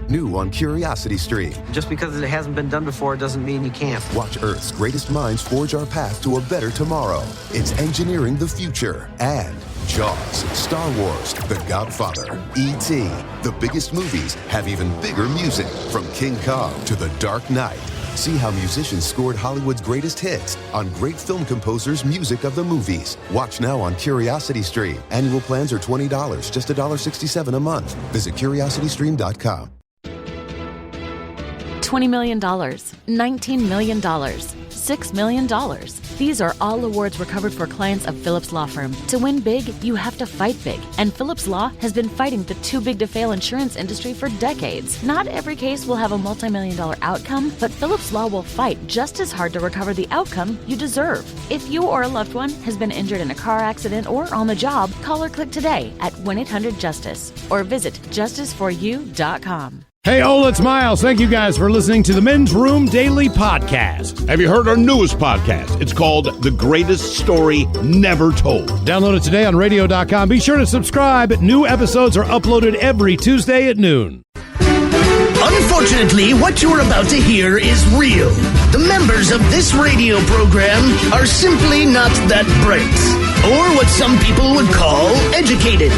New on Curiosity Stream. Just because it hasn't been done before doesn't mean you can't. Watch Earth's greatest minds forge our path to a better tomorrow. It's engineering the future. And Jaws, Star Wars, The Godfather, E.T. The biggest movies have even bigger music. From King Kong to The Dark Knight. See how musicians scored Hollywood's greatest hits on great film composers' music of the movies. Watch now on Curiosity Stream. Annual plans are $20, just $1.67 a month. Visit curiositystream.com. $20 million, $19 million, $6 million. These are all awards recovered for clients of Phillips Law Firm. To win big, you have to fight big. And Phillips Law has been fighting the too-big-to-fail insurance industry for decades. Not every case will have a multi-million-dollar outcome, but Phillips Law will fight just as hard to recover the outcome you deserve. If you or a loved one has been injured in a car accident or on the job, call or click today at 1-800-JUSTICE or visit justiceforyou.com. Hey, Ola, it's Miles. Thank you guys for listening to the Men's Room Daily Podcast. Have you heard our newest podcast? It's called The Greatest Story Never Told. Download it today on radio.com. Be sure to subscribe. New episodes are uploaded every Tuesday at noon. Unfortunately, what you're about to hear is real. The members of this radio program are simply not that bright, or what some people would call educated.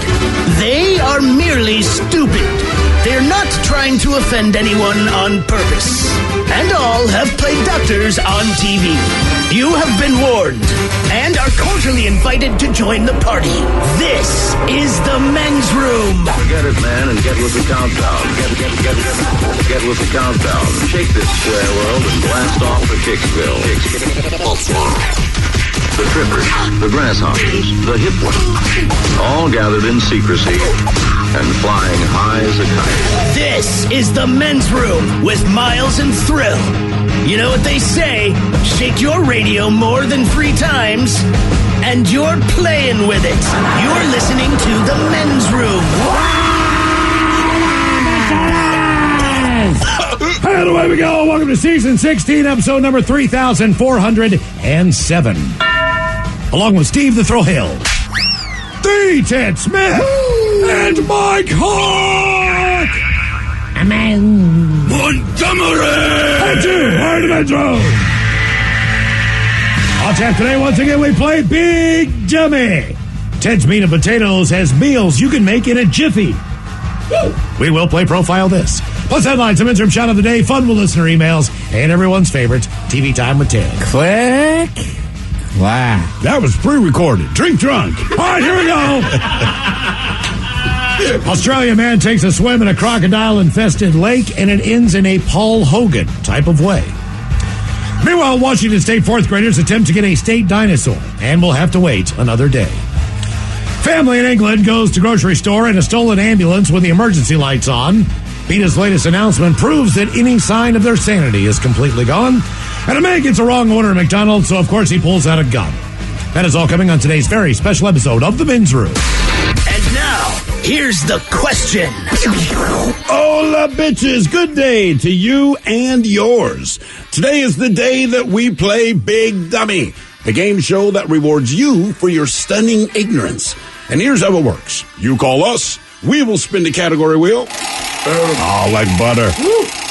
They are merely stupid. They're not trying to offend anyone on purpose. And all have played doctors on TV. You have been warned and are cordially invited to join the party. This is the Men's Room. Get it, man, and get with the countdown. Get with the countdown. Shake this square world and blast off for Kicksville. The trippers, the grasshoppers, the hip ones, all gathered in secrecy and flying high as a kite. This is the Men's Room with Miles and Thrill. You know what they say, shake your radio more than 3 times, and you're playing with it. You're listening to the Men's Room. And away we go. Welcome to Season 16, Episode number 3407. Along with Steve the Thrill Hill, the Ted Smith, and Mike Hawk. Montgomery. And you are the Metro. On tap today, once again, we play Big Dummy. Ted's Meat and Potatoes has meals you can make in a jiffy. Woo. We will play Profile This. Plus headlines, some interim shot of the day, fun with listener emails, and everyone's favorite, TV Time with Ted. Click. Wow. That was pre-recorded. Drink drunk. All right, here we go. Australian man takes a swim in a crocodile-infested lake, and it ends in a Paul Hogan type of way. Meanwhile, Washington State fourth graders attempt to get a state dinosaur, and will have to wait another day. Family in England goes to grocery store in a stolen ambulance with the emergency lights on. PETA's latest announcement proves that any sign of their sanity is completely gone. And a man gets a wrong order at McDonald's, so of course he pulls out a gun. That is all coming on today's very special episode of The Men's Room. And now, here's the question. Hola, bitches. Good day to you and yours. Today is the day that we play Big Dummy, a game show that rewards you for your stunning ignorance. And here's how it works. You call us, we will spin the category wheel. Oh, like butter.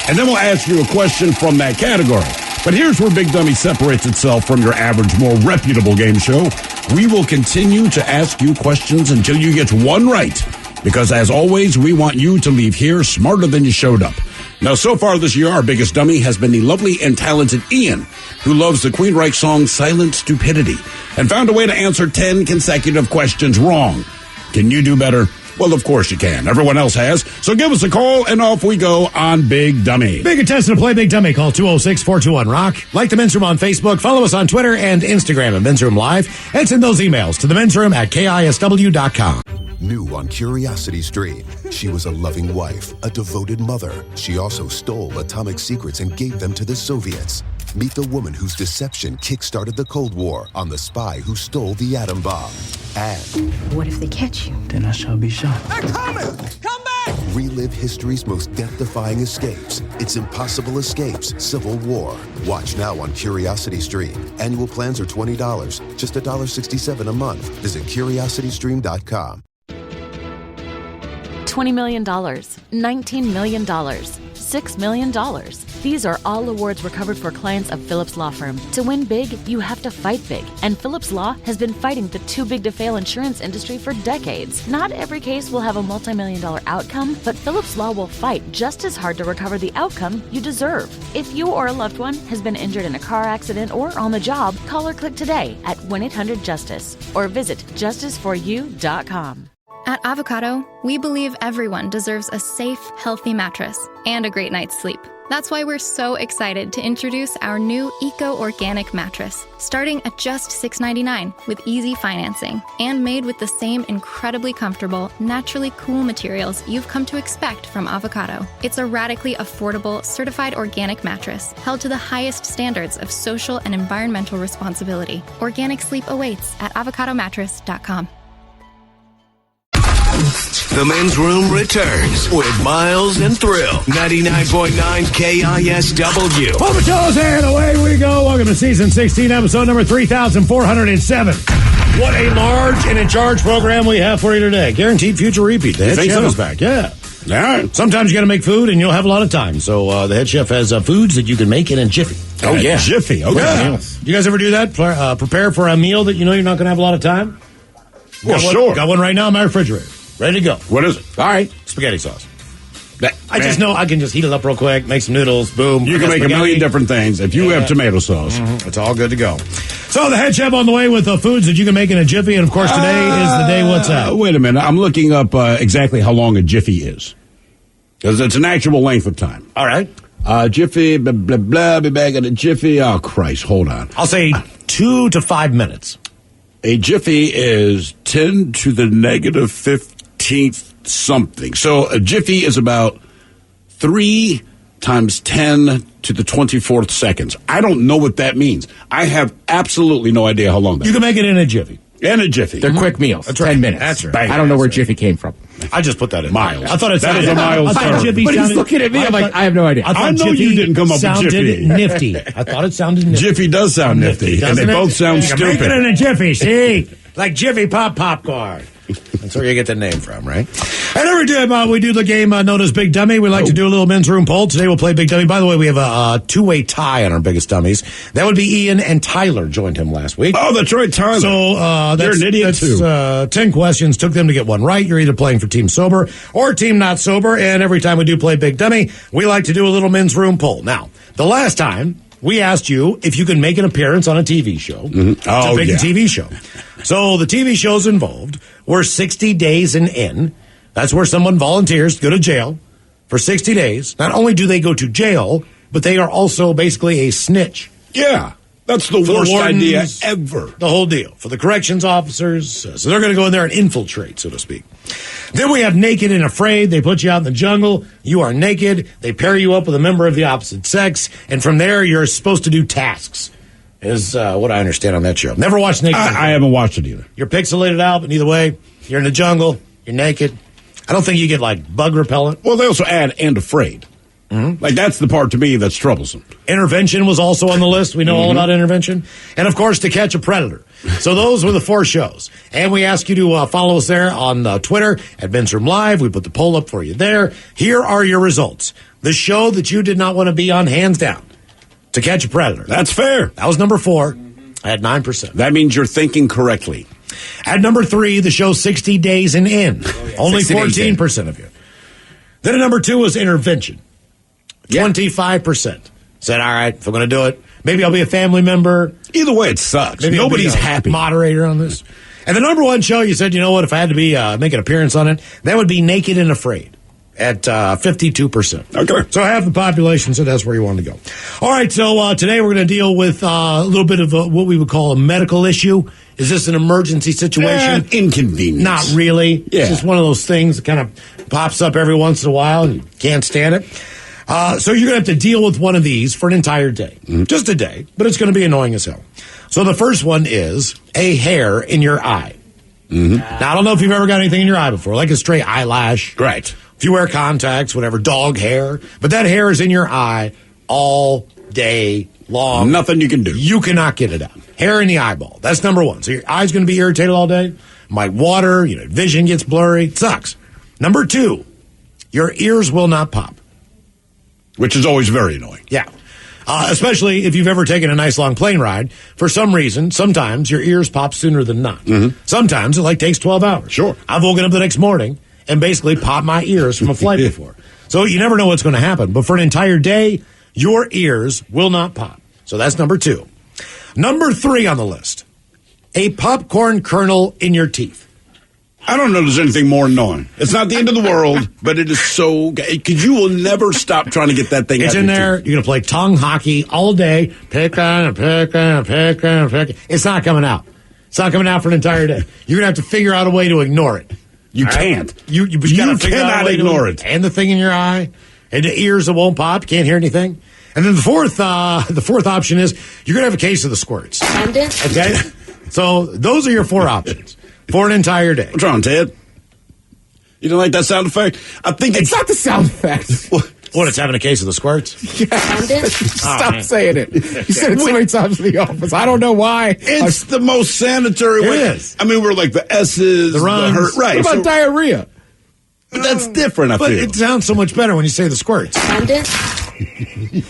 And then we'll ask you a question from that category. But here's where Big Dummy separates itself from your average, more reputable game show. We will continue to ask you questions until you get one right. Because as always, we want you to leave here smarter than you showed up. Now, so far this year, our biggest dummy has been the lovely and talented Ian, who loves the Queen Reich song Silent Stupidity, and found a way to answer 10 consecutive questions wrong. Can you do better? Well, of course you can. Everyone else has. So give us a call, and off we go on Big Dummy. Big contestant to play Big Dummy. Call 206-421-ROCK. Like the Men's Room on Facebook. Follow us on Twitter and Instagram at Men's Room Live. And send those emails to themensroom@KISW.com. New on Curiosity Stream. She was a loving wife, a devoted mother. She also stole atomic secrets and gave them to the Soviets. Meet the woman whose deception kick-started the Cold War on the spy who stole the atom bomb. And what if they catch you? Then I shall be shot. They're coming! Come back! relive history's most death-defying escapes. It's Impossible Escapes, Civil War. Watch now on Curiosity Stream. Annual plans are $20, just $1.67 a month. Visit curiositystream.com. $20 million, $19 million, $6 million. These are all awards recovered for clients of Phillips Law Firm. To win big, you have to fight big. And Phillips Law has been fighting the too big to fail insurance industry for decades. Not every case will have a multi-million-dollar outcome, but Phillips Law will fight just as hard to recover the outcome you deserve. If you or a loved one has been injured in a car accident or on the job, call or click today at 1-800-JUSTICE or visit justiceforyou.com. At Avocado, we believe everyone deserves a safe, healthy mattress and a great night's sleep. That's why we're so excited to introduce our new Eco-Organic mattress, starting at just $6.99 with easy financing and made with the same incredibly comfortable, naturally cool materials you've come to expect from Avocado. It's a radically affordable, certified organic mattress held to the highest standards of social and environmental responsibility. Organic sleep awaits at avocadomattress.com. The men's room returns with Miles and Thrill. 99.9 KISW. Pull the toes and away we go. Welcome to season 16, episode number 3,407. What a large and in charge program we have for you today. Guaranteed future repeat. The head chef is back. Yeah. All right. Sometimes you got to make food and you'll have a lot of time. So the head chef has foods that you can make in a jiffy. Oh, yeah. Jiffy. Okay. Yeah. You guys ever do that? Prepare for a meal that you know you're not going to have a lot of time? Well, sure. Got one right now in my refrigerator. Ready to go. What is it? All right. Spaghetti sauce. I just know I can just heat it up real quick, make some noodles, boom. You can make a million different things if you have tomato sauce. It's all good to go. So the head chef on the way with the foods that you can make in a jiffy. And, of course, today is the day. What's that? Wait a minute. I'm looking up exactly how long a jiffy is. Because it's an actual length of time. All right. Jiffy, blah, blah, blah, be back in a jiffy. Oh, Christ, hold on. I'll say 2 to 5 minutes. A jiffy is 10 to the negative 15th something. So a jiffy is about 3 times 10 to the 24th seconds. I don't know what that means. I have absolutely no idea how long that is. You can make it in a jiffy. In a jiffy. They're quick meals. That's 10 right. minutes. That's right. Bang. I don't know where jiffy came from. I just put that in. Miles. I thought it sounded... That is a Miles term. But he's looking at me. I'm like, I have no idea. I know you didn't come up with jiffy. Nifty. I thought it sounded nifty. Jiffy does sound nifty. And they both sound stupid. Make it in a jiffy, see? Like Jiffy Pop Popcorn. That's where you get the name from, right? And every day we do the game known as Big Dummy. We like to do a little men's room poll. Today we'll play Big Dummy. By the way, we have a two-way tie on our biggest dummies. That would be Ian and Tyler joined him last week. Oh, that's right, Tyler. So you're an idiot, too. 10 questions. Took them to get one right. You're either playing for Team Sober or Team Not Sober. And every time we do play Big Dummy, we like to do a little men's room poll. Now, the last time... we asked you if you could make an appearance on a TV show. Mm-hmm. Oh, pick a TV show. So the TV shows involved were 60 Days and In. That's where someone volunteers to go to jail for 60 days. Not only do they go to jail, but they are also basically a snitch. Yeah. That's the worst idea ever. The whole deal. For the corrections officers. So they're going to go in there and infiltrate, so to speak. Then we have Naked and Afraid. They put you out in the jungle. You are naked. They pair you up with a member of the opposite sex. And from there, you're supposed to do tasks, is what I understand on that show. Never watched Naked. I haven't watched it either. You're pixelated out, but either way, you're in the jungle. You're naked. I don't think you get, like, bug repellent. Well, they also add and afraid. Mm-hmm. Like, that's the part to me that's troublesome. Intervention was also on the list. We know all about Intervention. And, of course, To Catch a Predator. So those were the 4 shows. And we ask you to follow us there on Twitter at Men's Room Live. We put the poll up for you there. Here are your results. The show that you did not want to be on, hands down, To Catch a Predator. That's fair. That was number 4 at 9%. That means you're thinking correctly. At number 3, the show 60 Days and In. Only 14% of you. Then at number 2 was Intervention. 25% said, all right, if I'm going to do it, maybe I'll be a family member. Either way, it sucks. Maybe nobody's happy. Moderator on this. And the number 1 show, you said, you know what, if I had to be make an appearance on it, that would be Naked and Afraid at 52%. Okay. So half the population said that's where you wanted to go. All right, so today we're going to deal with a little bit of what we would call a medical issue. Is this an emergency situation? Inconvenience. Not really. Yeah. It's just one of those things that kind of pops up every once in a while and you can't stand it. So you're going to have to deal with one of these for an entire day. Just a day, but it's going to be annoying as hell. So the first one is a hair in your eye. Now, I don't know if you've ever got anything in your eye before, like a stray eyelash. Right. If you wear contacts, whatever, dog hair. But that hair is in your eye all day long. Nothing you can do. You cannot get it out. Hair in the eyeball. That's number 1. So your eye's going to be irritated all day. Might water, vision gets blurry. It sucks. Number 2, your ears will not pop. Which is always very annoying. Yeah. Especially if you've ever taken a nice long plane ride. For some reason, sometimes your ears pop sooner than not. Sometimes it takes 12 hours. Sure. I've woken up the next morning and basically popped my ears from a flight before. So you never know what's going to happen. But for an entire day, your ears will not pop. So that's number 2. Number 3 on the list, a popcorn kernel in your teeth. I don't know there's anything more annoying. It's not the end of the world, but it is so... Because you will never stop trying to get that thing out. It's in there. You're going to play tongue hockey all day. Picking and picking and picking and picking. It's not coming out. It's not coming out for an entire day. You're going to have to figure out a way to ignore it. You can't. You cannot ignore it. And the thing in your eye. And the ears that won't pop. You can't hear anything. And then the fourth option is you're going to have a case of the squirts. Okay? So those are your 4 options for an entire day. What's wrong, Ted? You don't like that sound effect? I think it's not the sound effect. What, it's having a case of the squirts? Stop saying it. You said it so many times in the office. I don't know why. It's the most sanitary way. It is. I mean, we're like the S's, the runs. hurt. Right. What about diarrhea? But that's different, I but feel. It sounds so much better when you say the squirts.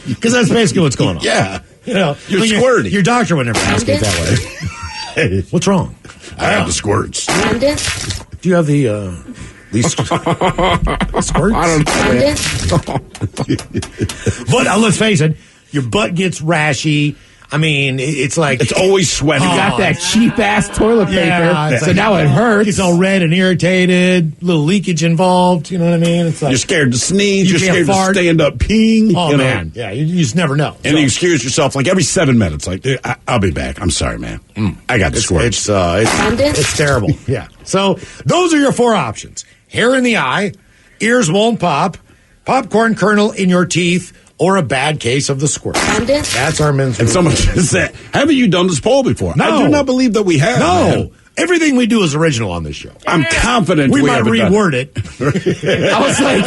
Because that's basically what's going on. Yeah. You know, you're squirting. Your doctor would never ask it that way. What's wrong? I have the squirts. Do you have these squirts? I don't know. But let's face it, your butt gets rashy. I mean, it's like... It's always sweating. You got that cheap-ass toilet paper, so now it hurts. It's all red and irritated, little leakage involved, you know what I mean? It's like, you're scared to sneeze, you're scared fart. to stand up peeing. Oh, man. Yeah, you just never know. And you excuse yourself every 7 minutes. I'll be back. I'm sorry, man. I got the squirts. It's terrible. Yeah. So those are your 4 options. Hair in the eye, ears won't pop, popcorn kernel in your teeth, or a bad case of the squirt. That's our men's. And someone just said, haven't you done this poll before? No. I do not believe that we have. No. Man. Everything we do is original on this show. I'm confident we might haven't reword it. I was like,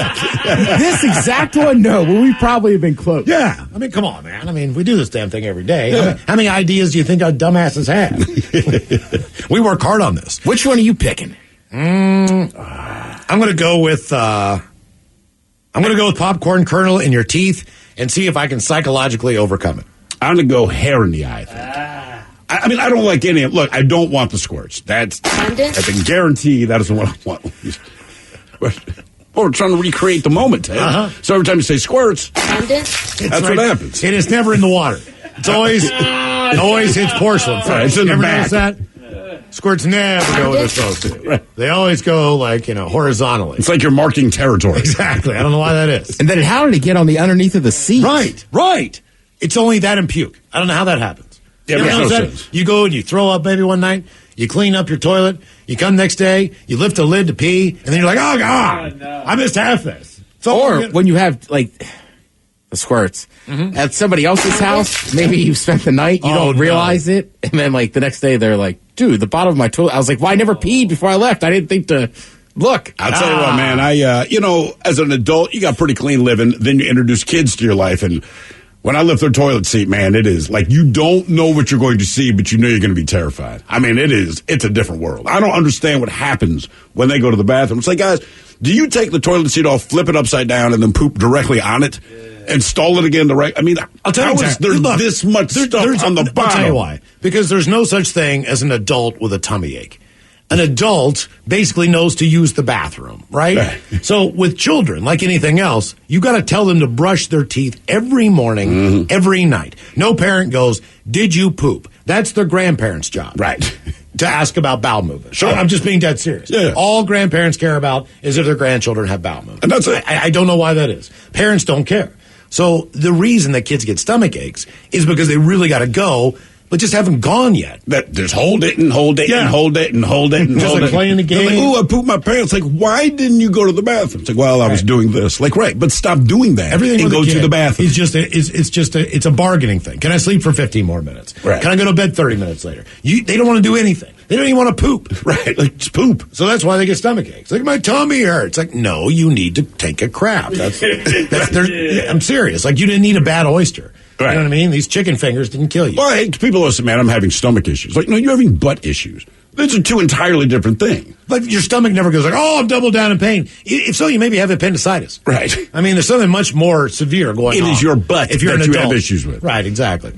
this exact one, no, but we probably have been close. Yeah. I mean, come on, man. I mean, we do this damn thing every day. Yeah. How many ideas do you think our dumbasses have? We work hard on this. Which one are you picking? I'm going to go with popcorn kernel in your teeth and see if I can psychologically overcome it. I'm going to go hair in the eye, I think. I mean, I don't like any of it. Look, I don't want the squirts. I can guarantee that isn't what I want. We're trying to recreate the moment, Ted. So every time you say squirts, that's what happens. It is never in the water. It's always hits porcelain. It's in the back. Notice that? Squirts never go where they're supposed to. They always go horizontally. It's like you're marking territory. Exactly. I don't know why that is. And then how did it get on the underneath of the seat? Right. It's only that and puke. I don't know how that happens. Yeah, you makes no sense. You go and you throw up maybe one night, you clean up your toilet, you come next day, you lift a lid to pee, and then you're like, oh, God, no. I missed half this. Or when you have, the squirts at somebody else's house, maybe you spent the night, you don't realize it, and then, the next day they're like, dude, the bottom of my toilet, I was like, well, I never peed before I left. I didn't think to look. I'll tell you what, man, as an adult, you got pretty clean living, then you introduce kids to your life, and when I lift their toilet seat, man, it is you don't know what you're going to see, but you know you're going to be terrified. I mean, it's a different world. I don't understand what happens when they go to the bathroom. It's like, guys, do you take the toilet seat off, flip it upside down, and then poop directly on it? Install it again I'll tell you there's this much stuff on the bottom. I'll tell you why. Because there's no such thing as an adult with a tummy ache. An adult basically knows to use the bathroom, right? So with children, like anything else, you got to tell them to brush their teeth every morning, every night. No parent goes, did you poop? That's their grandparents' job. Right. To ask about bowel movement. Sure. I'm just being dead serious. Yeah. All grandparents care about is if their grandchildren have bowel movement. And that's it. I don't know why that is. Parents don't care. So the reason that kids get stomach aches is because they really got to go, but just haven't gone yet. Just hold it and hold it and hold it and hold it and just hold it. Playing the game. Ooh, I pooped my pants. Why didn't you go to the bathroom? It's I was doing this. Right, but stop doing that. Everything and go to the bathroom. It's a bargaining thing. Can I sleep for 15 more minutes? Right. Can I go to bed 30 minutes later? They don't want to do anything. They don't even want to poop. Right, just poop. So that's why they get stomach aches. My tummy hurts. No, you need to take a crap. I'm serious. You didn't eat a bad oyster. You know what I mean? These chicken fingers didn't kill you. Well, hey, people listen, man, I'm having stomach issues. Like, no, you're having butt issues. Those are two entirely different things. But your stomach never goes like, oh, I'm double down in pain. If so, you maybe have appendicitis. Right. I mean, there's something much more severe going on. It is your butt if you're that an you adult. have issues with. Right, exactly.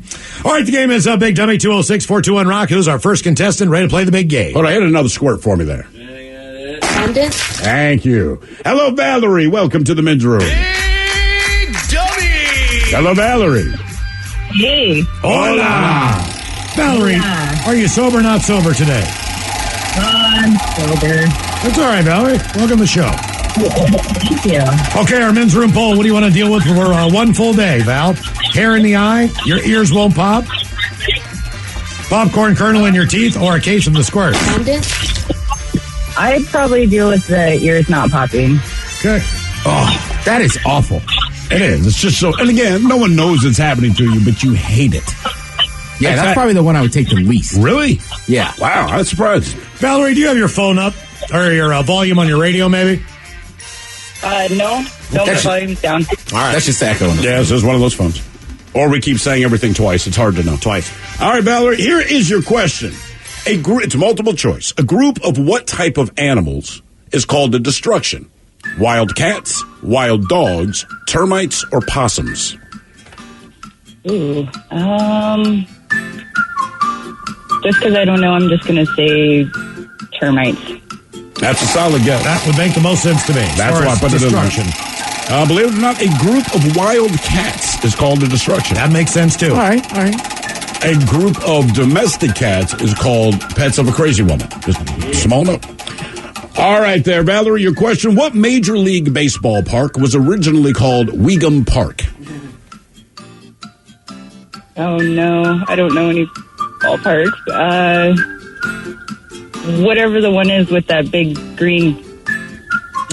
All right, the game is Big Dummy 206-421 Rock. Who's our first contestant? Ready to play the big game. Hold on, I had another squirt for me there. Thank you. Hello, Valerie. Welcome to the men's room. Big Dummy! Hello, Valerie. Hey. Hola. Valerie, are you sober or not sober today? I'm sober. That's all right, Valerie. Welcome to the show. Thank you. Okay, our men's room poll. What do you want to deal with for one full day, Val? Hair in the eye, your ears won't pop, popcorn kernel in your teeth, or a case of the squirt? I'd probably deal with the ears not popping. Okay. Oh, that is awful. It is. It's just so. And again, no one knows it's happening to you, but you hate it. Yeah, that's probably the one I would take the least. Really? Yeah. Wow, that's surprising. Valerie, do you have your phone up or your volume on your radio, maybe? No. My volume's down. All right. That's just echoing. Yeah, this is one of those phones. Or we keep saying everything twice. It's hard to know. Twice. All right, Valerie, here is your question. It's multiple choice. A group of what type of animals is called a destruction? Wild cats, wild dogs, termites, or possums? Ooh. Just because I don't know, I'm just going to say termites. That's a solid guess. That would make the most sense to me. That's why I put it in destruction. there. Believe it or not, a group of wild cats is called a destruction. That makes sense, too. All right. A group of domestic cats is called pets of a crazy woman. Just a small note. All right there, Valerie, your question. What Major League Baseball park was originally called Weegham Park? Oh, no. I don't know any ballparks. Whatever the one is with that big green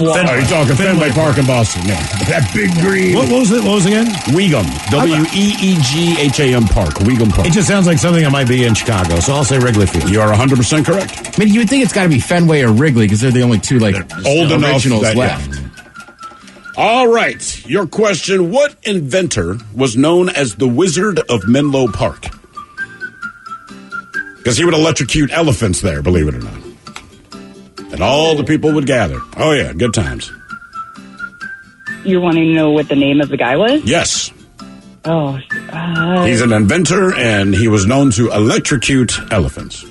wall. Oh, you're talking Fenway Park in Boston. Yeah. That big green. What was it? What was it again? Weegham. Weegham Park. Weegham Park. It just sounds like something that might be in Chicago, so I'll say Wrigley Field. You are 100% correct. I mean, you would think it's got to be Fenway or Wrigley because they're the only two old originals enough left. Yeah. All right. Your question. What inventor was known as the Wizard of Menlo Park? Because he would electrocute elephants there, believe it or not. And all the people would gather. Oh, yeah. Good times. You're wanting to know what the name of the guy was? Yes. Oh. He's an inventor, and he was known to electrocute elephants.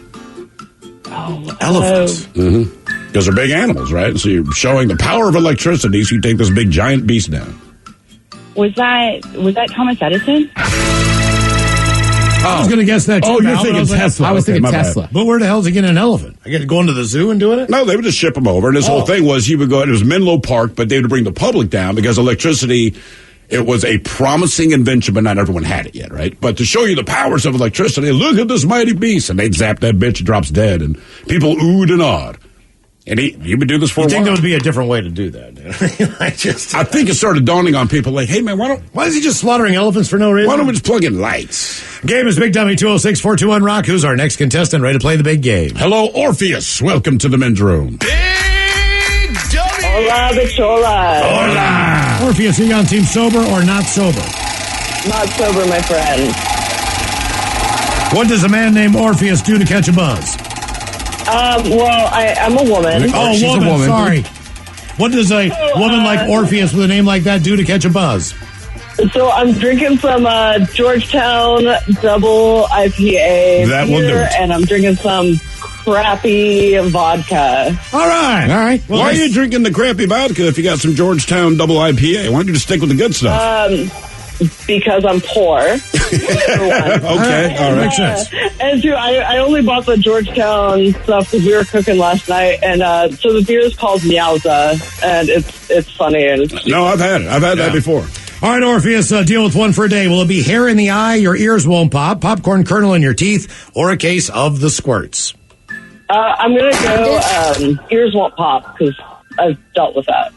Oh. Elephants. Because they're big animals, right? So you're showing the power of electricity, so you take this big giant beast down. Was that Thomas Edison? I was going to guess that too. Oh, you're thinking Tesla. I was thinking Tesla. But where the hell is he getting an elephant? I get going to the zoo and doing it? No, they would just ship him over. And his whole thing was he would go, it was Menlo Park, but they would bring the public down because electricity, it was a promising invention, but not everyone had it yet, right? But to show you the powers of electricity, look at this mighty beast. And they'd zap that bitch, it drops dead. And people oohed and awed. And he would do this for a while. You think there would be a different way to do that? I think it started dawning on people like, hey, man, why is he just slaughtering elephants for no reason? Why don't we just plug in lights? Game is Big Dummy 206-421 Rock. Who's our next contestant ready to play the big game? Hello, Orpheus. Welcome to the men's room. Big Dummy! Hola, bichola. Hola! Orpheus, are you on team sober or not sober? Not sober, my friend. What does a man named Orpheus do to catch a buzz? I'm a woman. Oh, she's woman, a woman. Sorry. What does a woman like Orpheus with a name like that do to catch a buzz? So I'm drinking some Georgetown double IPA That will do it. and I'm drinking some crappy vodka. All right. Well, why are you drinking the crappy vodka if you got some Georgetown double IPA? Why don't you just stick with the good stuff? Because I'm poor. Okay, all right. Makes sense. And two, I only bought the Georgetown stuff because we were cooking last night, and so the beer is called Meowza, and it's funny. And No, I've had it. I've had that before. All right, Orpheus, deal with one for a day. Will it be hair in the eye, your ears won't pop, popcorn kernel in your teeth, or a case of the squirts? I'm going to go ears won't pop because I've dealt with that.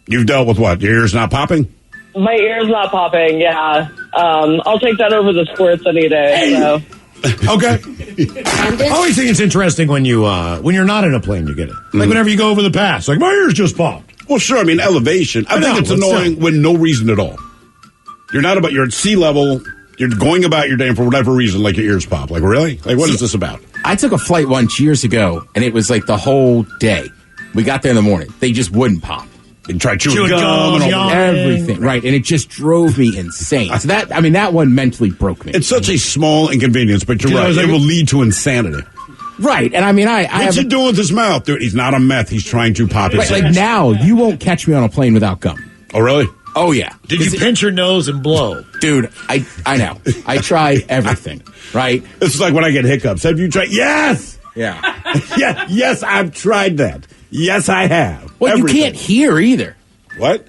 You've dealt with what? Your ears not popping? My ear's not popping, yeah. I'll take that over the squirts any day. So. Okay. I always think it's interesting when you're not in a plane, you get it. Like whenever you go over the pass, like my ears just popped. Well, sure. I mean, elevation. I think it's annoying when no reason at all. You're at sea level You're going about your day, and for whatever reason, like your ears pop. Like, really? Like, what is this about? I took a flight once years ago, and it was like the whole day. We got there in the morning. They just wouldn't pop. They tried chewing gum and all everything. Right, and it just drove me insane. So that one mentally broke me. It's such a small inconvenience, but you're right. It will lead to insanity. Right, and I mean, what's he doing with his mouth? Dude, he's not on meth. He's trying to pop his like now, you won't catch me on a plane without gum. Oh, really? Oh, yeah. Did you pinch your nose and blow? Dude, I know. I try everything, right? This is like when I get hiccups. Have you tried? Yes! Yeah. Yes, I've tried that. Yes, I have. Well, everything. You can't hear either. What?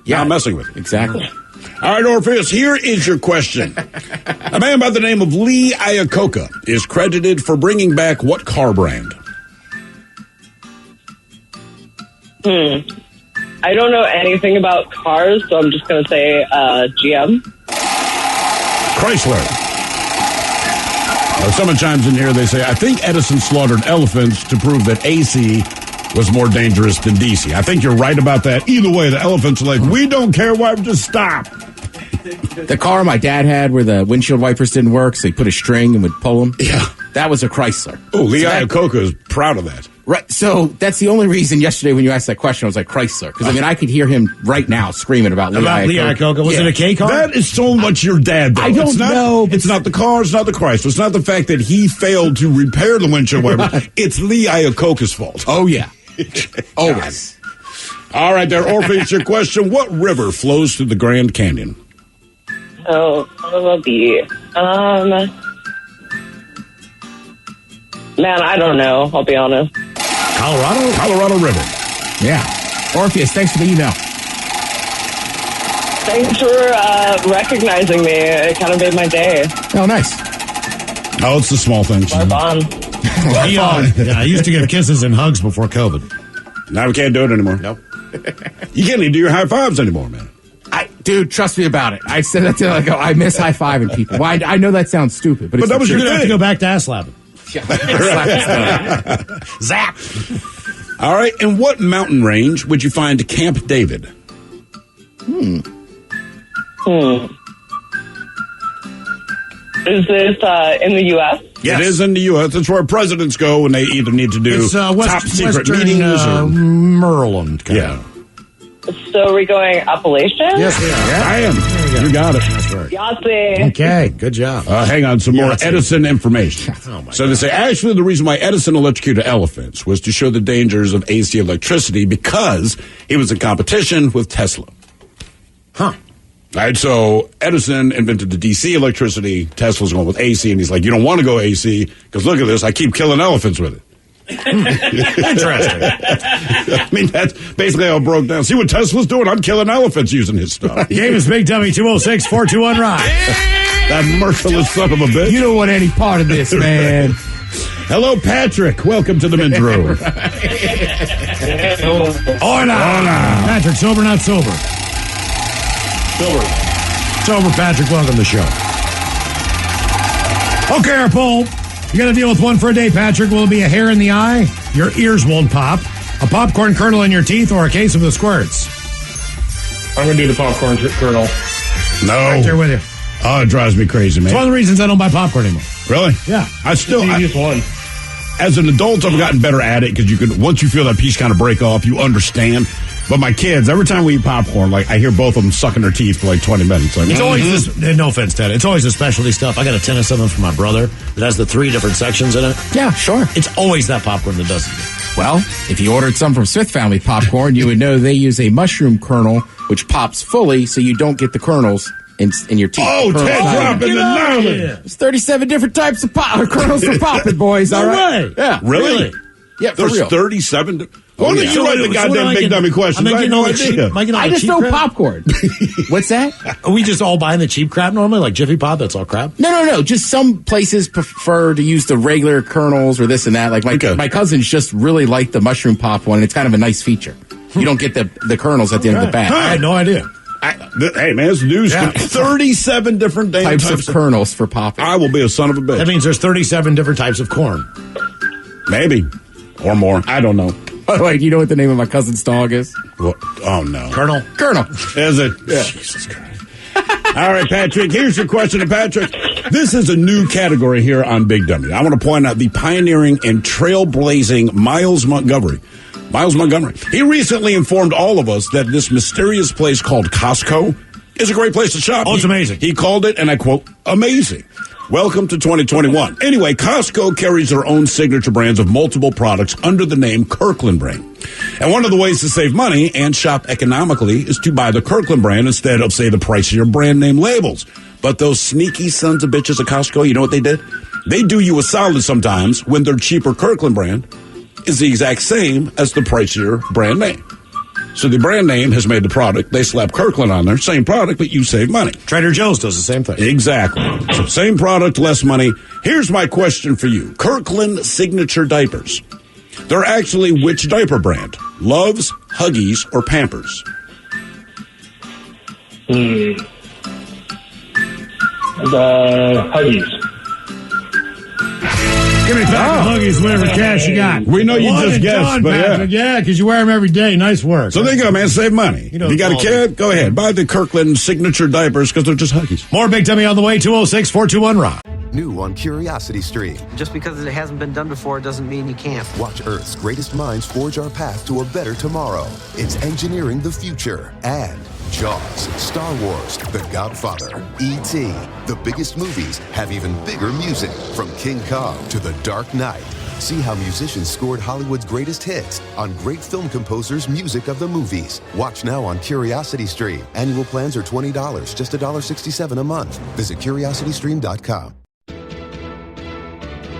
Yeah, I'm messing with you. Exactly. All right, Orpheus, here is your question. A man by the name of Lee Iacocca is credited for bringing back what car brand? I don't know anything about cars, so I'm just going to say GM. Chrysler. Someone chimes in here, they say, I think Edison slaughtered elephants to prove that AC was more dangerous than DC. I think you're right about that. Either way, the elephants are like, we don't care why, just stop. The car my dad had where the windshield wipers didn't work, so he put a string and would pull them. Yeah. That was a Chrysler. Oh, Lee Iacocca is proud of that. Right. So that's the only reason yesterday when you asked that question, I was like, Chrysler. Because, I mean, I could hear him right now screaming about Lee Iacocca. Was it a K car? That is so much your dad, though. I don't know. It's not the car. It's not the Chrysler. It's not the fact that he failed to repair the windshield wiper. It's Lee Iacocca's fault. Oh, yeah. Always. All right, there, Orpheus, your question. What river flows through the Grand Canyon? Oh, what will it be? Man, I don't know. I'll be honest. Colorado River. Yeah. Orpheus, thanks for the email. Thanks for recognizing me. It kind of made my day. Oh, nice. Oh, it's the small things. I used to give kisses and hugs before COVID. Now we can't do it anymore. Nope. You can't even do your high fives anymore, man. Dude, trust me about it. I said that to I go, I miss high-fiving people. Well, I know that sounds stupid, but that was your thing. Have to go back to ass slapping. Zap. All right, in what mountain range would you find Camp David? Is this in the U.S.? Yes. It is in the U.S. It's where presidents go when they either need to do top secret meetings or Maryland. Yeah. So are we going Appalachian? Yes, we are. I am. You got it. That's right. Yahtzee. Okay, good job. Hang on, some more Edison information. So they say, actually, the reason why Edison electrocuted elephants was to show the dangers of AC electricity because he was in competition with Tesla. Huh. All right, so Edison invented the DC electricity. Tesla's going with AC, and he's like, you don't want to go AC because look at this. I keep killing elephants with it. Interesting. I mean, that's basically how it broke down. See what Tesla's doing? I'm killing elephants using his stuff. Game is Big Dummy 206-421-ROCK. That merciless son of a bitch. You don't want any part of this, man. Hello, Patrick. Welcome to the men's room. Hola. Patrick, sober, not sober? Sober, Patrick. Welcome to the show. Okay, our poll. You got to deal with one for a day, Patrick. Will it be a hair in the eye? Your ears won't pop. A popcorn kernel in your teeth or a case of the squirts? I'm going to do the popcorn kernel. No. Right there with you. Oh, it drives me crazy, man. It's one of the reasons I don't buy popcorn anymore. Really? Yeah. I still... It's the easiest one. As an adult, I've gotten better at it because you can, once you feel that piece kind of break off, you understand. But my kids, every time we eat popcorn, like I hear both of them sucking their teeth for like 20 minutes. Like, it's always this, no offense, Ted. It's always the specialty stuff. I got a tin of something from my brother that has the 3 different sections in it. Yeah, sure. It's always that popcorn that does it. Well, if you ordered some from Smith Family Popcorn, you would know they use a mushroom kernel, which pops fully so you don't get the kernels in your teeth. Oh, Ted dropping the knowledge. There's 37 different types of kernels for popping, boys. All right. Yeah. Really? Yeah, for There's real. 37. Why don't you write the goddamn big dummy questions? I have no idea. I just know popcorn. What's that? Are we just all buying the cheap crap normally, like Jiffy Pop? That's all crap. No. Just some places prefer to use the regular kernels or this and that. Like my cousins just really like the mushroom pop one, and it's kind of a nice feature. You don't get the kernels at the end of the bag. I had no idea. Hey, man, it's news. Yeah. 37 different types of kernels for popping. I will be a son of a bitch. That means there's 37 different types of corn. Maybe. Or more. I don't know. By the way, do you know what the name of my cousin's dog is? What? Oh, no. Colonel. Is it? Yeah. Jesus Christ. All All right, Patrick, here's your question to Patrick. This is a new category here on Big Dummy. I want to point out the pioneering and trailblazing Miles Montgomery. Miles Montgomery. He recently informed all of us that this mysterious place called Costco is a great place to shop. Oh, it's amazing. He called it, and I quote, amazing. Welcome to 2021. Anyway, Costco carries their own signature brands of multiple products under the name Kirkland brand. And one of the ways to save money and shop economically is to buy the Kirkland brand instead of, say, the pricier brand name labels. But those sneaky sons of bitches at Costco, you know what they did? They do you a solid sometimes when their cheaper Kirkland brand is the exact same as the pricier brand name. So the brand name has made the product. They slap Kirkland on there. Same product, but you save money. Trader Joe's does the same thing. Exactly. So same product, less money. Here's my question for you. Kirkland signature diapers. They're actually which diaper brand? Love's, Huggies, or Pampers? The Huggies. Give me back the Huggies, whatever cash you got. We know you just guessed, but Patrick. Yeah, because you wear them every day. Nice work. So there you go, man. Save money. You got a kid? Go ahead. Buy the Kirkland signature diapers because they're just Huggies. More Big Dummy on the way. 206-421-ROCK. New on Curiosity Stream. Just because it hasn't been done before doesn't mean you can't. Watch Earth's greatest minds forge our path to a better tomorrow. It's engineering the future. And Jaws, Star Wars, The Godfather, E.T. The biggest movies have even bigger music. From King Kong to The Dark Knight. See how musicians scored Hollywood's greatest hits on great film composers' music of the movies. Watch now on Curiosity Stream. Annual plans are $20, just $1.67 a month. Visit curiositystream.com.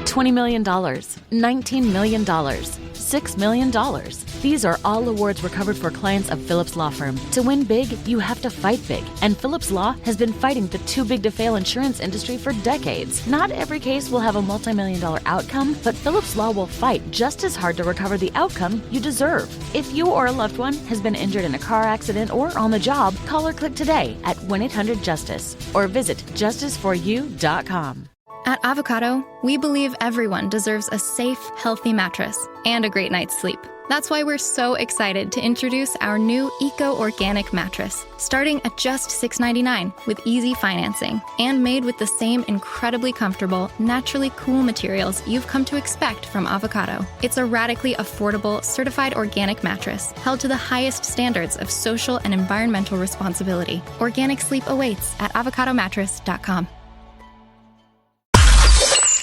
$20 million, $19 million, $6 million. These are all awards recovered for clients of Phillips Law Firm. To win big, you have to fight big. And Phillips Law has been fighting the too-big-to-fail insurance industry for decades. Not every case will have a multi-million-dollar outcome, but Phillips Law will fight just as hard to recover the outcome you deserve. If you or a loved one has been injured in a car accident or on the job, call or click today at 1-800-JUSTICE or visit justiceforyou.com. At Avocado, we believe everyone deserves a safe, healthy mattress and a great night's sleep. That's why we're so excited to introduce our new eco-organic mattress, starting at just $6.99 with easy financing and made with the same incredibly comfortable, naturally cool materials you've come to expect from Avocado. It's a radically affordable, certified organic mattress held to the highest standards of social and environmental responsibility. Organic sleep awaits at avocadomattress.com.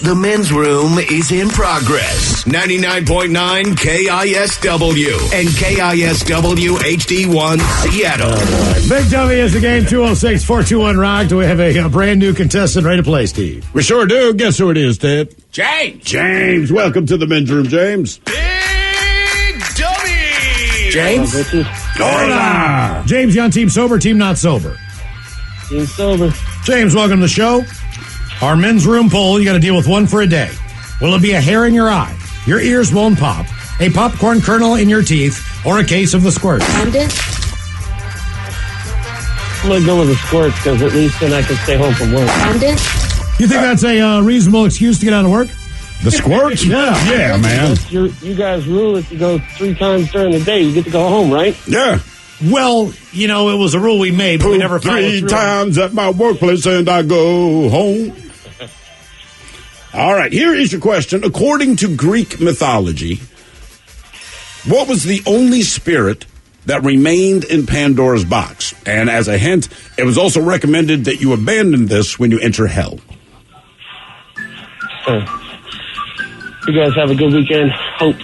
The men's room is in progress. 99.9 KISW and KISW HD1 Seattle. Big Dummy is the game. 206-421-ROCK. Do we have a brand new contestant ready to play, Steve? We sure do. Guess who it is, Ted? James. James. Welcome to the men's room, James. Big Dummy. James. Hola. James, you on team sober, team not sober? Team sober. James, welcome to the show. Our men's room poll, you got to deal with one for a day. Will it be a hair in your eye, your ears won't pop, a popcorn kernel in your teeth, or a case of the squirts? I'm going to go with the squirts because at least then I can stay home from work. You think that's a reasonable excuse to get out of work? The squirts? Yeah, man. You guys rule if you go 3 times during the day, you get to go home, right? Yeah. Well, you know, it was a rule we made, but we never followed 3 through. times at my workplace and I go home. All right, here is your question. According to Greek mythology, what was the only spirit that remained in Pandora's box? And as a hint, it was also recommended that you abandon this when you enter hell. You guys have a good weekend. Hope.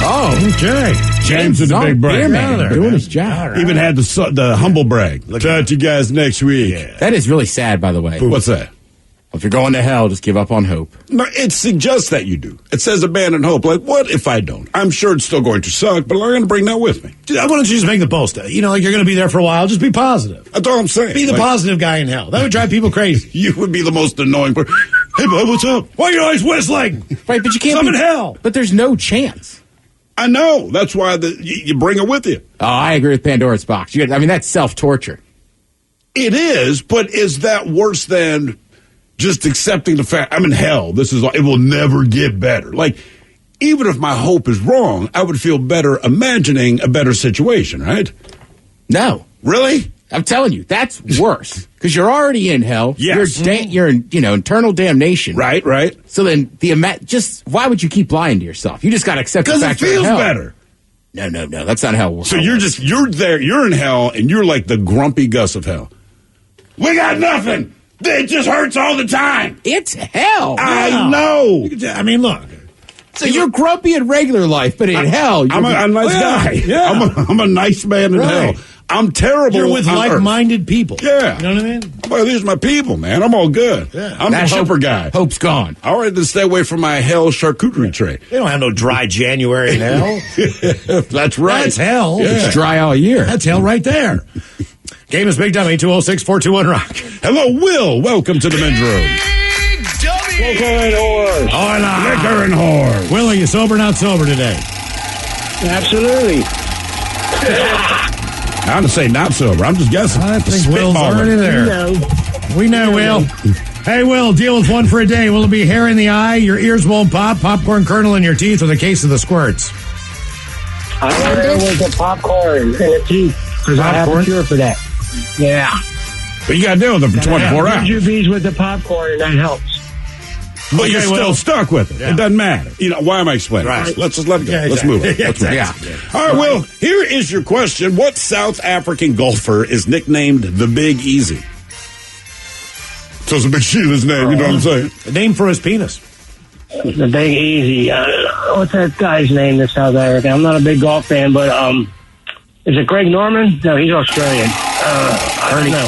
Oh, okay. James with the big brag. Here, man, doing his job. Right. Even had the humble brag. Talk to you guys next week. Yeah. That is really sad, by the way. What's that? If you're going to hell, just give up on hope. No, it suggests that you do. It says abandon hope. Like, what if I don't? I'm sure it's still going to suck, but I'm going to bring that with me. Why don't you just make the post? You know, like you're going to be there for a while. Just be positive. That's all I'm saying. Be the positive guy in hell. That would drive people crazy. You would be the most annoying person. Hey, bud, what's up? Why are you always whistling? Right, but you can't I'm in hell. But there's no chance. I know. That's why you bring it with you. Oh, I agree with Pandora's box. That's self-torture. It is, but is that worse than just accepting the fact I'm in hell? It will never get better. Like, even if my hope is wrong, I would feel better imagining a better situation, right? No. Really? I'm telling you, that's worse because you're already in hell. Yes. You're in, internal damnation. Right. So then why would you keep lying to yourself? You just got to accept the fact because it feels hell. better. No, that's not how. So you're there, you're in hell, and you're like the grumpy Gus of hell. We got nothing. It just hurts all the time. It's hell. I know. I mean, look. So you're grumpy in regular life, but in hell, I'm a nice guy. Yeah. I'm a nice man in hell. I'm terrible. You're with on like-minded Earth. people. Yeah. You know what I mean? Well, these are my people, man. I'm all good. Yeah. I'm the super guy. Hope's gone. All right, then stay away from my hell charcuterie tray. They don't have no dry January in hell. That's right. That's hell. Yeah. It's dry all year. That's hell right there. Game is Big Dummy, 206-421-ROCK. Hello, Will. Welcome to the men's room. Liquor and whores. Hola. Liquor and whores. Will, are you sober or not sober today? Absolutely. I'm to say not sober. I'm just guessing. I think Will's Spitballing. already there. We know, Will. Hey, Will, deal with one for a day. Will it be hair in the eye, your ears won't pop, popcorn kernel in your teeth, or the case of the squirts? I went with the popcorn and the teeth because I have a cure for that. Yeah. But you got to deal with it for 24 hours. Jujubes with the popcorn and that helps. But Okay, you're still Will. stuck with it. Yeah. It doesn't matter. Why am I explaining? Right. this? Let's just let it go. Yeah, Let's exactly. move it. Let's move it. Yeah. All right, Will, here is your question. What South African golfer is nicknamed the Big Easy? So it's a big shit, his name, you know what I'm saying? A name for his penis. The Big Easy. What's that guy's name that's South African? I'm not a big golf fan, but is it Greg Norman? No, he's Australian. I don't know.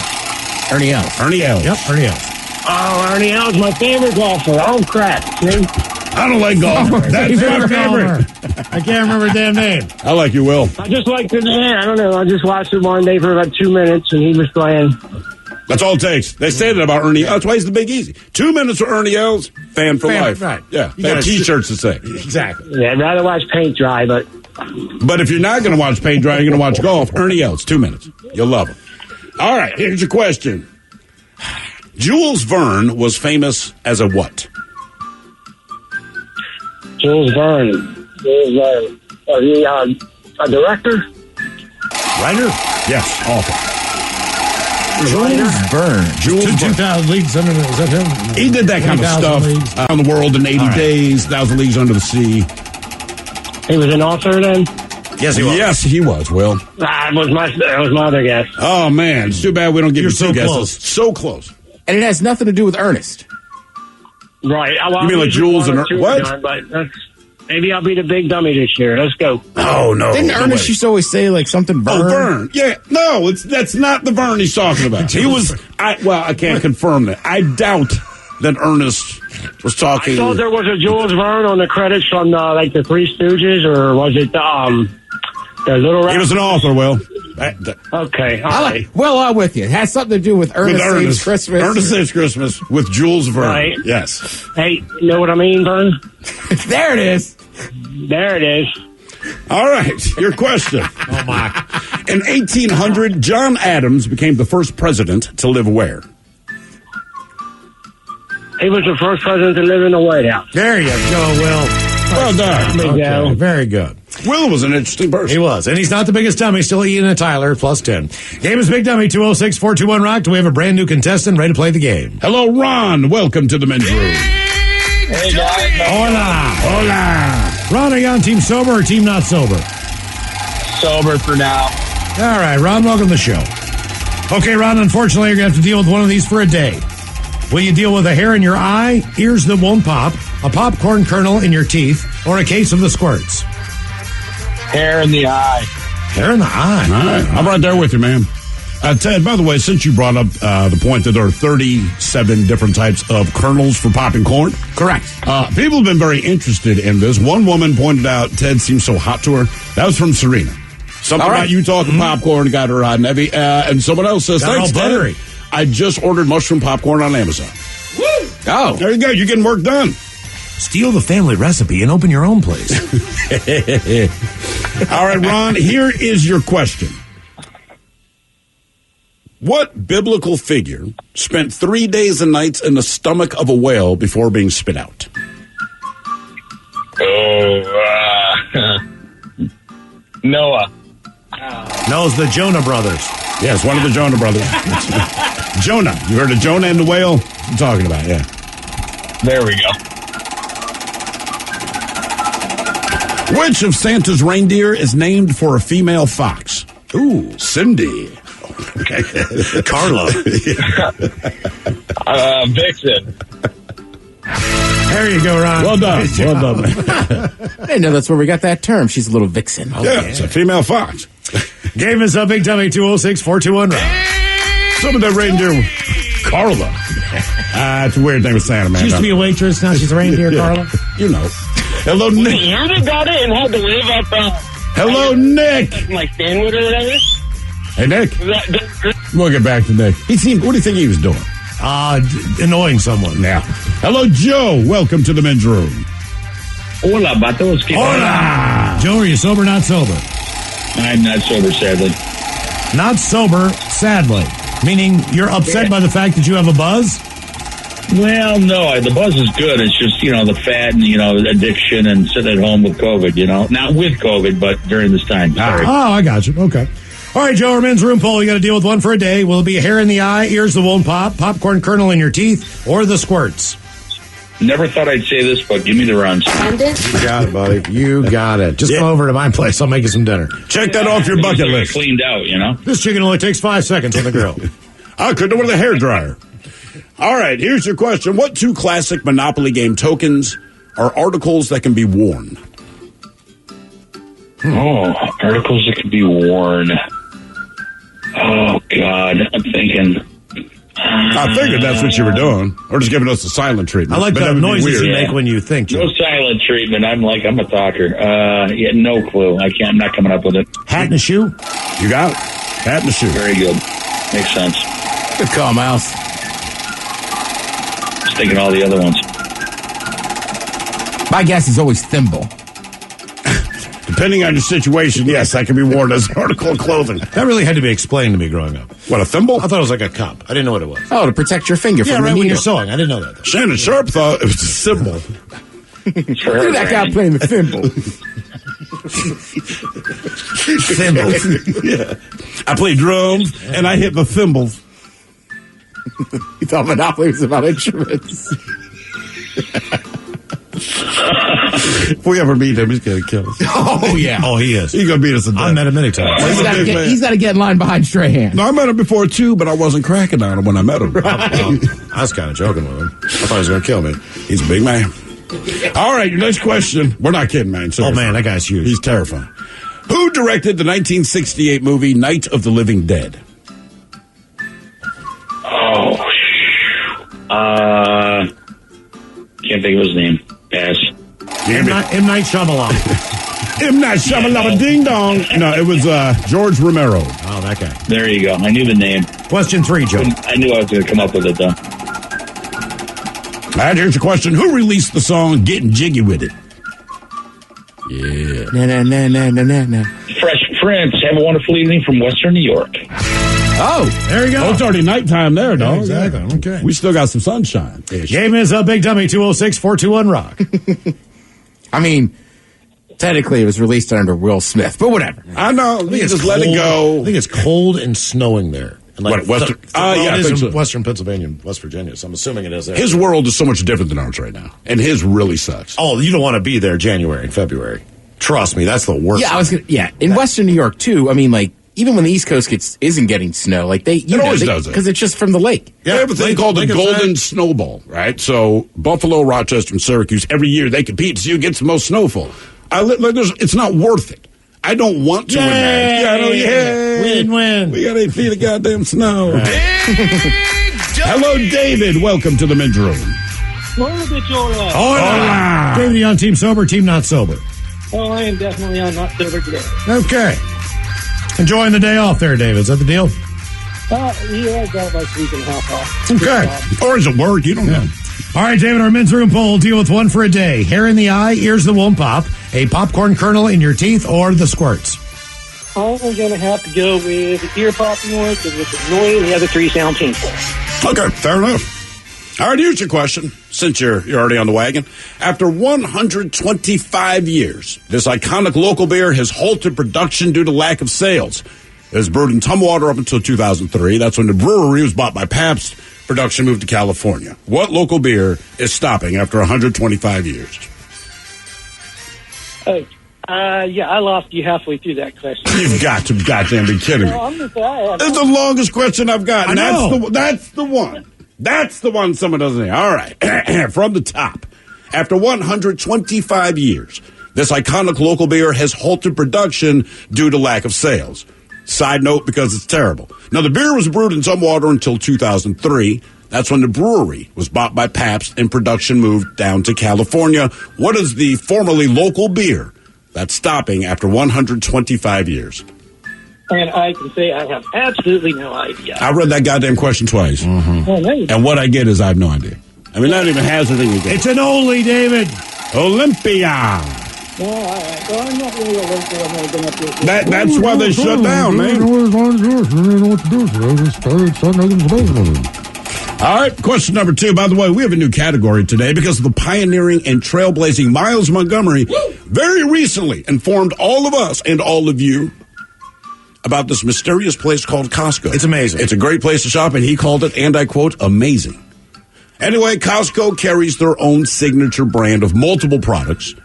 Ernie Els. Ernie Els. Yep, Ernie Els. Oh, Ernie Els, my favorite golfer. Oh, crap. See? I don't like golf. That's my favorite. I can't remember his damn name. I like you, Will. I just liked it. I don't know. I just watched it one day for about 2 minutes, and he was playing. That's all it takes. They say that about Ernie. That's why he's the Big Easy. 2 minutes with Ernie Els, fan for life. Right. Yeah. You They have gotta T-shirts to say. Exactly. Yeah, I'd rather watch paint dry, but But if you're not going to watch paint dry, you're going to watch golf. Ernie Els, 2 minutes. You'll love him. All right, here's your question. Jules Verne was famous as a what? Jules Verne. Is he a director? Writer? Yes, author. Jules Verne. Jules Verne. 2,000 Leagues Under the... Is that him? He did that kind of 20,000 stuff Leagues. around the world in 80 days, 1,000 Leagues Under the Sea. He was an author then? Yes, he was. Yes, he was, Will. That was my other guess. Oh, man. It's too bad we don't give You're you two so guesses. close. So close. And it has nothing to do with Ernest. Right. Well, You mean like Jules and what? But maybe I'll be the big dummy this year. Let's go. Oh, no. Didn't no Ernest way. used to always say like something Verne? Oh, Verne. Yeah. No, that's not the Verne he's talking about. He was, I can't confirm that. I doubt that Ernest was talking. I thought there was a Jules Verne on the credits from like the Three Stooges, or was it the Little Red? He was an author, Will. Okay. All right. Well, I'm with you. It has something to do with Ernest Saves Christmas. Ernest Saves Christmas with Jules Verne. Right. Yes. Hey, you know what I mean, Verne? There it is. There it is. All right, your question. Oh, my. In 1800, John Adams became the first president to live where? He was the first president to live in the White House. There you go, Will. Well done. There you go. Okay, very good. Will was an interesting person. He was. And he's not the biggest dummy. Still Ian and Tyler, plus 10. Game is Big Dummy, 206-421-ROCK. Do we have a brand new contestant ready to play the game? Hello, Ron. Welcome to the men's room. Hey, guys. Hola. Hola. Ron, are you on team sober or team not sober? Sober for now. All right, Ron, welcome to the show. Okay, Ron, unfortunately, you're going to have to deal with one of these for a day. Will you deal with a hair in your eye, ears that won't pop, a popcorn kernel in your teeth, or a case of the squirts? Hair in the eye. Hair in the eye. All right, I'm right there with you, man. Ted, by the way, since you brought up the point that there are 37 different types of kernels for popping corn. Correct. People have been very interested in this. One woman pointed out Ted seems so hot to her. That was from Serena. Something All right. about you talking popcorn got her hot and heavy. And someone else says, Got thanks, all buttery. Ted. I just ordered mushroom popcorn on Amazon. Woo! Oh. There you go. You're getting work done. Steal the family recipe and open your own place. All right, Ron, here is your question. What biblical figure spent 3 days and nights in the stomach of a whale before being spit out? Noah. No, it's the Jonah brothers. Yes, one of the Jonah brothers. Jonah. You heard of Jonah and the whale? I'm talking about, yeah. There we go. Which of Santa's reindeer is named for a female fox? Ooh, Cindy. Carla. Vixen. There you go, Ron. Well done. Well done. I didn't know that's where we got that term. She's a little vixen. Yeah, it's a female fox. Game is up, Big Dummy, 206-421-ROCK. Some of that reindeer, Carla. It's a weird thing with Santa, man. She used to be a waitress, now she's a reindeer, Carla. You know. Hello, Nick. You really got it and had to live up Hello, Nick. like Stanwood or whatever? Hey, Nick. We'll get back to Nick. What do you think he was doing? Annoying someone. Yeah. Hello, Joe. Welcome to the men's room. Hola, vatos. Hola. Joe, are you sober or not sober? I'm not sober, sadly. Not sober, sadly. Meaning you're upset by the fact that you have a buzz? Well, no, the buzz is good. It's just, the fat and, addiction and sitting at home with COVID, Not with COVID, but during this time. Sorry. Oh, I got you. Okay. All right, Joe, our men's room poll. You got to deal with one for a day. Will it be a hair in the eye, ears that won't pop, popcorn kernel in your teeth, or the squirts? Never thought I'd say this, but give me the runs. You got it, buddy. You got it. Just come over to my place. I'll make you some dinner. Check that off your bucket list. Cleaned out, This chicken only takes 5 seconds on the grill. I couldn't with a hairdryer. All right, here's your question. What two classic Monopoly game tokens are articles that can be worn? Oh, articles that can be worn. Oh, God. I'm thinking. I figured that's what you were doing. Or just giving us the silent treatment. I like the noises you make when you think. No silent treatment. I'm a talker. Yeah, no clue. I'm not coming up with it. Hat and a shoe? You got it. Hat and a shoe. Very good. Makes sense. Good call, Mouse. Just thinking all the other ones. My guess is always thimble. Depending on your situation, yes, that can be worn as an article of clothing. That really had to be explained to me growing up. What, a thimble? I thought it was like a cup. I didn't know what it was. Oh, to protect your finger from the right, needle. when you're sewing. I didn't know that, though. Shannon Sharp thought it was a symbol. Look at that guy playing the thimble. Thimbles. Yeah. I play drums, and I hit the thimbles. You thought Monopoly was about instruments. If we ever meet him, he's going to kill us. Oh, yeah. Oh, he is. He's going to beat us to death. I met him many times. He's got to get in line behind Strahan. No, I met him before, too, but I wasn't cracking on him when I met him. I was kind of joking with him. I thought he was going to kill me. He's a big man. All right, your next question. We're not kidding, man. Seriously. Oh, man, that guy's huge. He's terrifying. Who directed the 1968 movie Night of the Living Dead? Oh, can't think of his name. Pass. M. Night Shyamalan. M. Night Shyamalan, ding dong. No, it was George Romero. Oh, that guy. There you go. I knew the name. Question 3, Joe. I knew I was going to come up with it, though. And here's your question. Who released the song Getting Jiggy With It? Yeah. Na. Fresh Prince. Have a wonderful evening from Western New York. Oh, there you go. Oh, it's already nighttime there, dog. Yeah, exactly. Okay. We still got some sunshine. Game is up, Big Dummy, 206-421-ROCK. I mean, technically it was released under Will Smith, but whatever. I know. Just let it go. I think it's cold and snowing there. And What, Western? Yeah, I think so. Western Pennsylvania and West Virginia, so I'm assuming it is there. His world is so much different than ours right now, and his really sucks. Oh, you don't want to be there January and February. Trust me, that's the worst. Yeah, in Western New York too. I mean, like even when the East Coast isn't getting snow, like it always does it because it's just from the lake. Yeah, they have a thing called the Golden Snowball, right? So Buffalo, Rochester, and Syracuse every year they compete to see who gets the most snowfall. It's not worth it. I don't want to. Win. We got 8 feet of goddamn snow. Hello, David. Welcome to the men's room. Hola. David, you on team sober, team not sober? Oh, I am definitely on not sober today. Okay. Enjoying the day off there, David. Is that the deal? Yeah, I got like a week and a half off. Okay. Or is it work? You don't know. All right, David, our men's room poll. Deal with one for a day. Hair in the eye, ears that won't pop, a popcorn kernel in your teeth, or the squirts. I'm going to have to go with the ear popping one because it's annoying. The other three sound painful. Okay, fair enough. All right, here's your question, since you're already on the wagon. After 125 years, this iconic local beer has halted production due to lack of sales. It was brewed in Tumwater up until 2003. That's when the brewery was bought by Pabst. Production moved to California. What local beer is stopping after 125 years? Yeah, I lost you halfway through that question. You've got to goddamn be kidding me. It's the longest question I've got. That's the one. That's the one someone doesn't hear. All right. From the top. After 125 years, this iconic local beer has halted production due to lack of sales. Side note, because it's terrible. Now, the beer was brewed in Tumwater until 2003. That's when the brewery was bought by Pabst and production moved down to California. What is the formerly local beer that's stopping after 125 years? And I can say I have absolutely no idea. I read that goddamn question twice. Mm-hmm. And what I get is I have no idea. I mean, not even hazarding again. It's an Oli, David. Olympia. No, all right. Well, I'm not really Olympia. I'm going to up here. That's why they shut down, man. All right, question number 2. By the way, we have a new category today because of the pioneering and trailblazing Miles Montgomery very recently informed all of us and all of you about this mysterious place called Costco. It's amazing. It's a great place to shop, and he called it, and I quote, amazing. Anyway, Costco carries their own signature brand of multiple products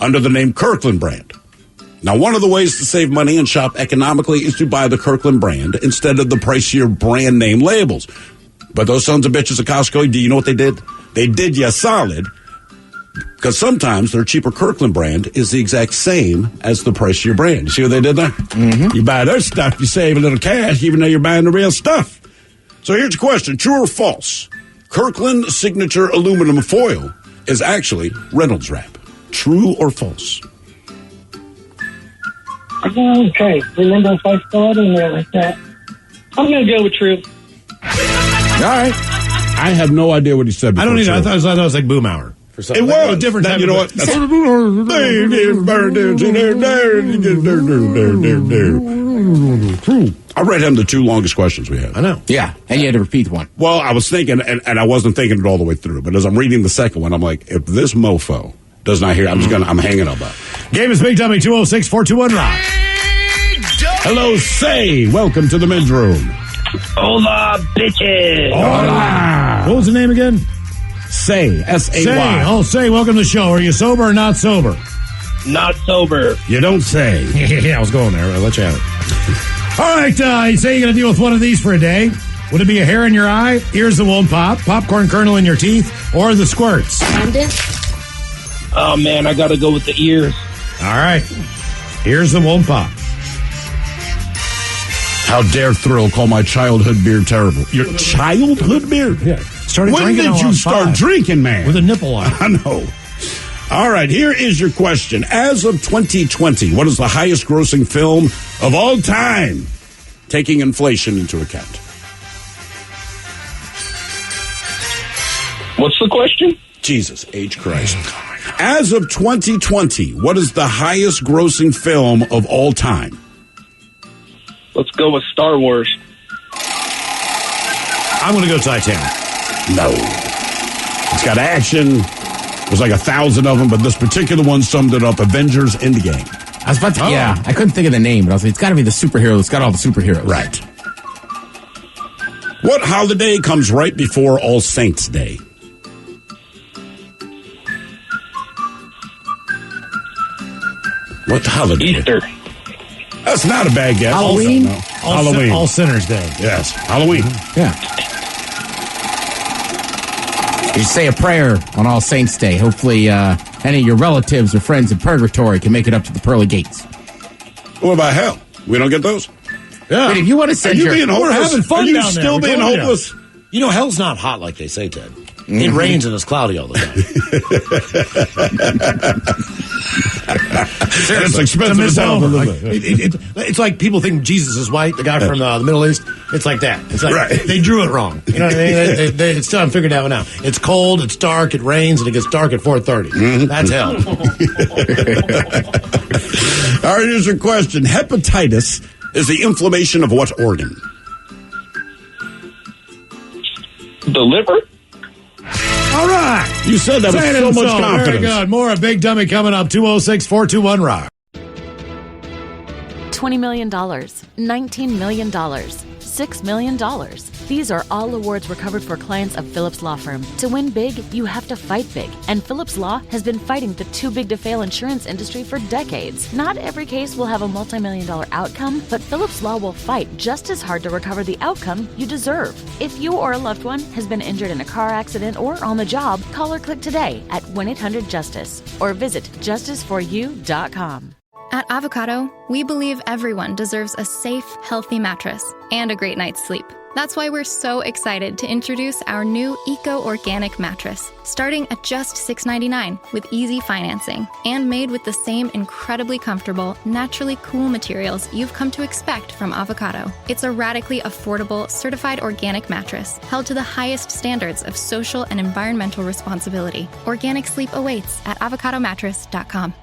under the name Kirkland brand. Now, one of the ways to save money and shop economically is to buy the Kirkland brand instead of the pricier brand name labels. But those sons of bitches at Costco, do you know what they did? They did you a solid, because sometimes their cheaper Kirkland brand is the exact same as the pricier brand. You see what they did there? Mm-hmm. You buy their stuff, you save a little cash, even though you're buying the real stuff. So here's the question, true or false? Kirkland signature aluminum foil is actually Reynolds wrap. True or false? Okay, remember if I thought in there like that. I'm going to go with true. All right. I have no idea what he said before. I don't either. I thought it was like Boom Hour. For it was. A different type you know what? I read him the 2 longest questions we had. I know. Yeah, and you had to repeat one. Well, I was thinking, and I wasn't thinking it all the way through, but as I'm reading the second one, I'm like, if this mofo does not hear, I'm hanging up. Game is Big Dummy 206-421-ROCK. Hello, Say. Welcome to the men's room. Hola, bitches. Hola. What was the name again? Say. S-A-Y. Say. Oh, Say, welcome to the show. Are you sober or not sober? Not sober. You don't say. Yeah, I was going there. I'll let you have it. All right, you say you're going to deal with one of these for a day. Would it be a hair in your eye, ears that won't pop, popcorn kernel in your teeth, or the squirts? Oh, man, I got to go with the ears. All right. Ears that won't pop. How dare Thrill call my childhood beer terrible? Your childhood beer? Yeah. Started when drinking did you start 5. drinking, man? With a nipple on. I know. All right, here is your question. As of 2020, what is the highest grossing film of all time, taking inflation into account? What's the question? Jesus H. Christ. As of 2020, what is the highest grossing film of all time? Let's go with Star Wars. I'm going to go Titanic. No. It's got action. There's like 1,000 of them, but this particular one summed it up. Avengers Endgame. I was about to, yeah, I couldn't think of the name, but I was like, it's got to be the superhero that's got all the superheroes. Right. What holiday comes right before All Saints' Day? What holiday? Easter. That's not a bad guess. Halloween? Also, no. Halloween. All Sinners' Day. Yes, Halloween. Yeah. You say a prayer on All Saints' Day. Hopefully, any of your relatives or friends in purgatory can make it up to the pearly gates. What about hell? We don't get those? Yeah. But if you want to send being hopeless? We're having fun Are you down there. still being hopeless? You know, hell's not hot like they say, Ted. It rains and it's cloudy all the time. It's expensive as hell to live there. It's like people think Jesus is white, the guy from the Middle East. It's like that. It's like they drew it wrong. You know what I mean? They still haven't figured that one out. It's cold, it's dark, it rains, and it gets dark at 4:30. Mm-hmm. That's hell. All right, here's your question. Hepatitis is the inflammation of what organ? The liver? All right. You said that with so much confidence. Very good. More of Big Dummy coming up. 206-421-ROCK. $20 million, $19 million, $6 million. These are all awards recovered for clients of Phillips Law Firm. To win big, you have to fight big. And Phillips Law has been fighting the too big to fail insurance industry for decades. Not every case will have a multi-million-dollar outcome, but Phillips Law will fight just as hard to recover the outcome you deserve. If you or a loved one has been injured in a car accident or on the job, call or click today at 1-800-JUSTICE or visit justiceforyou.com. At Avocado, we believe everyone deserves a safe, healthy mattress and a great night's sleep. That's why we're so excited to introduce our new eco-organic mattress, starting at just $6.99 with easy financing and made with the same incredibly comfortable, naturally cool materials you've come to expect from Avocado. It's a radically affordable, certified organic mattress held to the highest standards of social and environmental responsibility. Organic sleep awaits at avocadomattress.com.